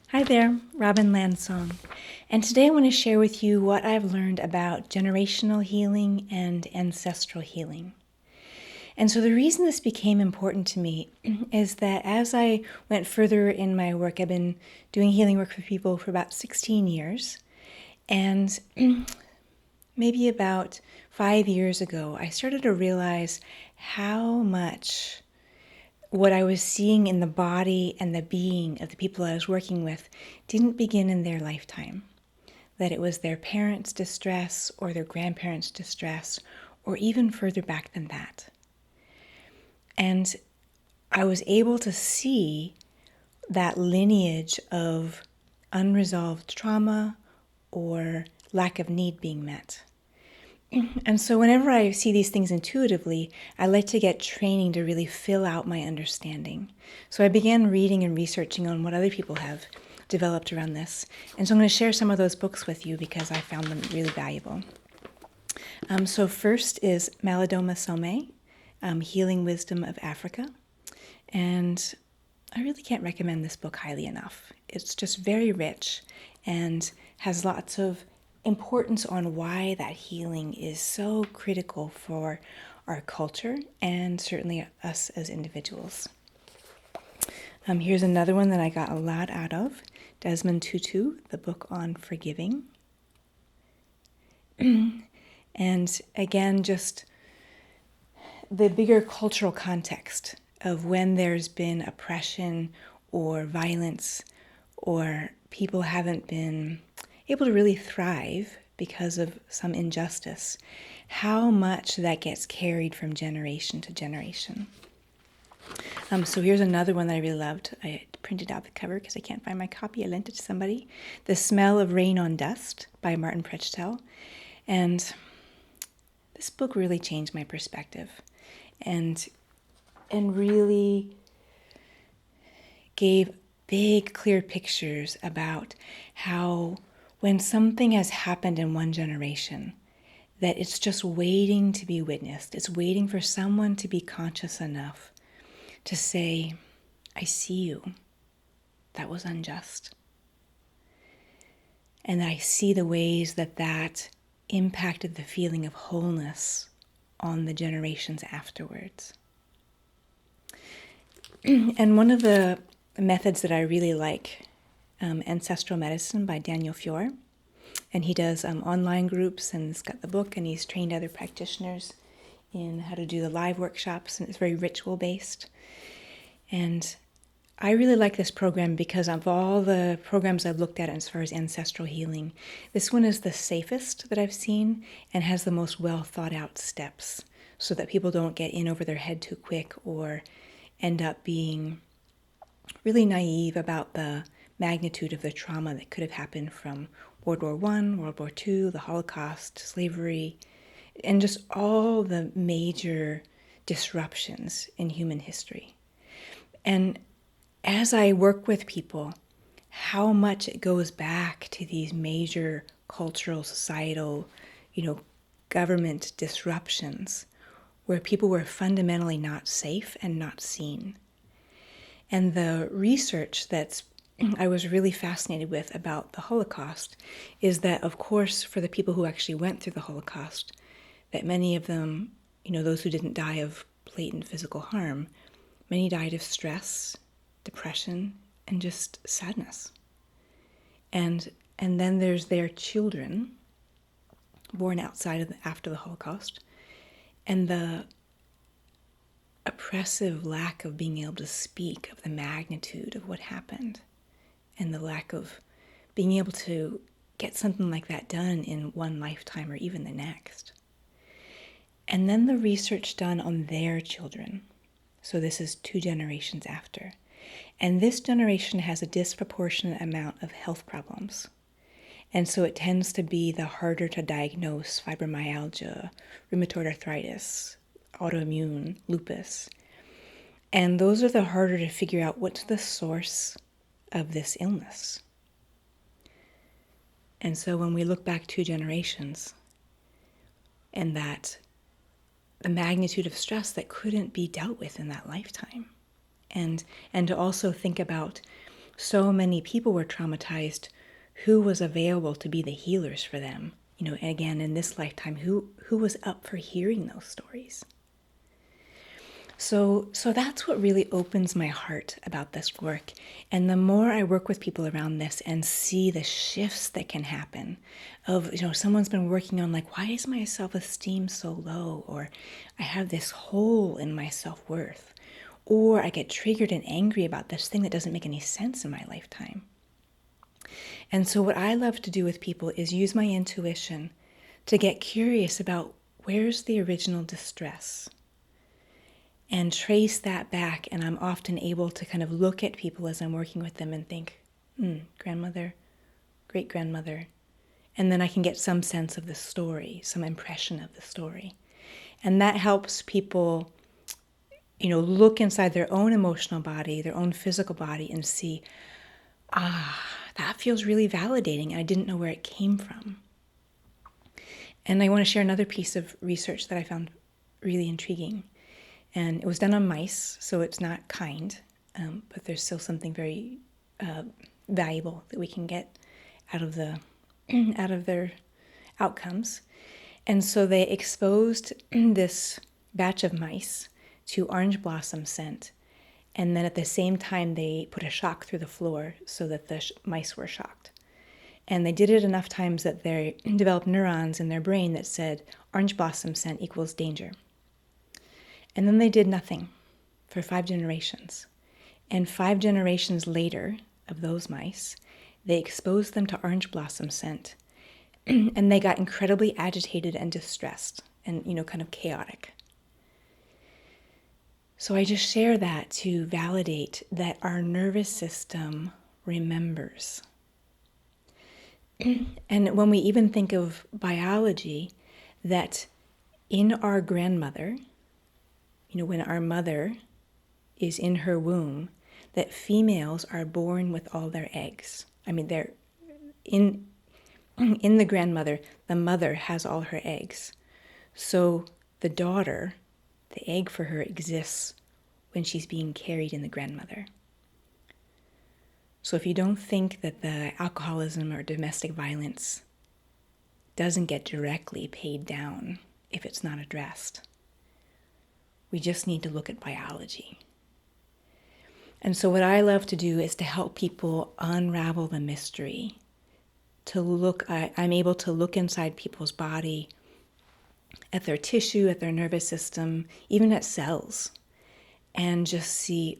Hi there, Robin Landsong, and today I want to share with you what I've learned about generational healing and ancestral healing. And so the reason this became important to me is that as I went further in my work, I've been doing healing work for people for about 16 years, and maybe about 5 years ago, I started to realize how much what I was seeing in the body and the being of the people I was working with didn't begin in their lifetime. That it was their parents' distress or their grandparents' distress, or even further back than that. And I was able to see that lineage of unresolved trauma or lack of need being met. And so whenever I see these things intuitively, I like to get training to really fill out my understanding. So I began reading and researching on what other people have developed around this. And so I'm going to share some of those books with you because I found them really valuable. So first is Malidoma Somé, Healing Wisdom of Africa. And I really can't recommend this book highly enough. It's just very rich and has lots of importance on why that healing is so critical for our culture and certainly us as individuals. Here's another one that I got a lot out of, Desmond Tutu, the book on forgiving. And again, just the bigger cultural context of when there's been oppression or violence or people haven't been able to really thrive because of some injustice, how much that gets carried from generation to generation. So here's another one that I really loved. I printed out the cover because I can't find my copy. I lent it to somebody. The Smell of Rain on Dust by Martin Prechtel. And this book really changed my perspective and really gave big, clear pictures about how when something has happened in one generation, that it's just waiting to be witnessed. It's waiting for someone to be conscious enough to say, I see you. That was unjust. And I see the ways that that impacted the feeling of wholeness on the generations afterwards. And one of the methods that I really like, Ancestral Medicine by Daniel Fior. And he does online groups, and he's got the book, and he's trained other practitioners in how to do the live workshops, and it's very ritual-based. And I really like this program because of all the programs I've looked at as far as ancestral healing, this one is the safest that I've seen and has the most well-thought-out steps so that people don't get in over their head too quick or end up being really naive about the magnitude of the trauma that could have happened from World War I, World War II, the Holocaust, slavery, and just all the major disruptions in human history. And as I work with people, how much it goes back to these major cultural, societal, government disruptions where people were fundamentally not safe and not seen. And the research I was really fascinated with about the Holocaust is that, of course, for the people who actually went through the Holocaust, that many of them, those who didn't die of blatant physical harm, many died of stress, depression, and just sadness. And then there's their children born after the Holocaust, and the oppressive lack of being able to speak of the magnitude of what happened and the lack of being able to get something like that done in one lifetime or even the next. And then the research done on their children. So this is 2 generations after. And this generation has a disproportionate amount of health problems. And so it tends to be the harder to diagnose fibromyalgia, rheumatoid arthritis, autoimmune, lupus. And those are the harder to figure out what's the source of this illness. And so when we look back 2 generations and that the magnitude of stress that couldn't be dealt with in that lifetime, and to also think about so many people were traumatized, who was available to be the healers for them? And again, in this lifetime, who was up for hearing those stories? So that's what really opens my heart about this work. And the more I work with people around this and see the shifts that can happen of, someone's been working on like, why is my self-esteem so low? Or I have this hole in my self-worth. Or I get triggered and angry about this thing that doesn't make any sense in my lifetime. And so what I love to do with people is use my intuition to get curious about where's the original distress and trace that back. And I'm often able to kind of look at people as I'm working with them and think, grandmother, great-grandmother. And then I can get some sense of the story, some impression of the story. And that helps people, look inside their own emotional body, their own physical body, and see, that feels really validating. I didn't know where it came from. And I want to share another piece of research that I found really intriguing. And it was done on mice, so it's not kind, but there's still something very valuable that we can get out of their outcomes. And so they exposed this batch of mice to orange blossom scent, and then at the same time they put a shock through the floor so that the mice were shocked. And they did it enough times that they developed neurons in their brain that said orange blossom scent equals danger. And then they did nothing for 5 generations. And 5 generations later of those mice, they exposed them to orange blossom scent. And they got incredibly agitated and distressed and, kind of chaotic. So I just share that to validate that our nervous system remembers. And when we even think of biology, that in our grandmother, when our mother is in her womb, that females are born with all their eggs. I mean, they're in the grandmother, the mother has all her eggs. So the daughter, the egg for her exists when she's being carried in the grandmother. So if you don't think that the alcoholism or domestic violence doesn't get directly paid down if it's not addressed, we just need to look at biology. And so what I love to do is to help people unravel the mystery, I'm able to look inside people's body, at their tissue, at their nervous system, even at cells, and just see,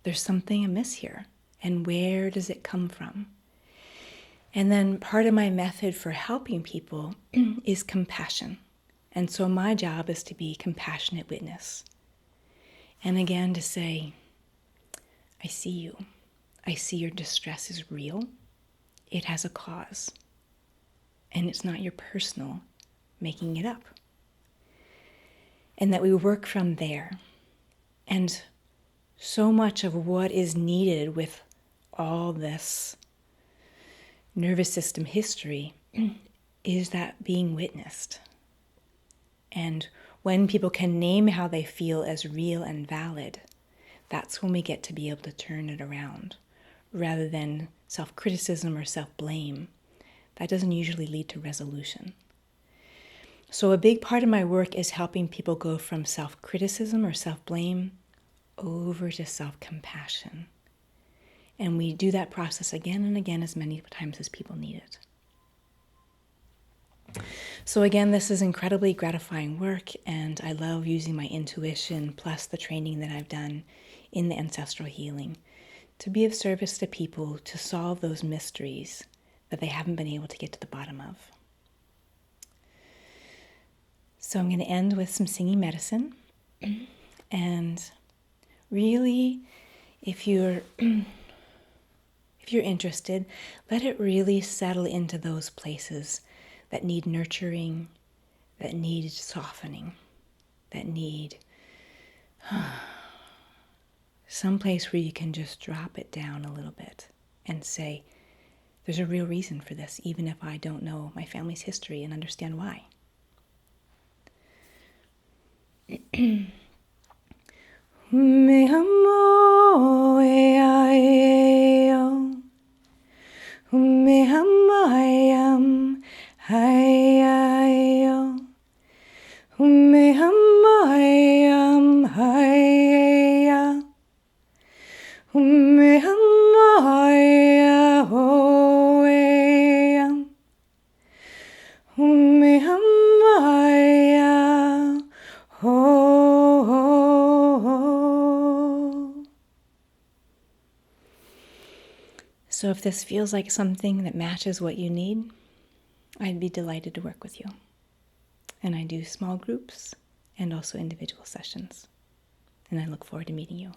there's something amiss here. And where does it come from? And then part of my method for helping people is compassion. And so my job is to be compassionate witness. And again, to say, I see you. I see your distress is real. It has a cause. And it's not your personal making it up. And that we work from there. And so much of what is needed with all this nervous system history is that being witnessed. And when people can name how they feel as real and valid, that's when we get to be able to turn it around, rather than self-criticism or self-blame. That doesn't usually lead to resolution. So a big part of my work is helping people go from self-criticism or self-blame over to self-compassion. And we do that process again and again as many times as people need it. So again, this is incredibly gratifying work, and I love using my intuition plus the training that I've done in the ancestral healing to be of service to people to solve those mysteries that they haven't been able to get to the bottom of. So I'm going to end with some singing medicine. And really, if you're interested, let it really settle into those places that need nurturing, that need softening, that need some place where you can just drop it down a little bit and say, there's a real reason for this, even if I don't know my family's history and understand why. Humehamo eaeo. Humehamayam hayayo. Humehamayam hayaya. Humehamaya hoeyam. Humehamaya ho ho ho. So if this feels like something that matches what you need, I'd be delighted to work with you. And I do small groups and also individual sessions. And I look forward to meeting you.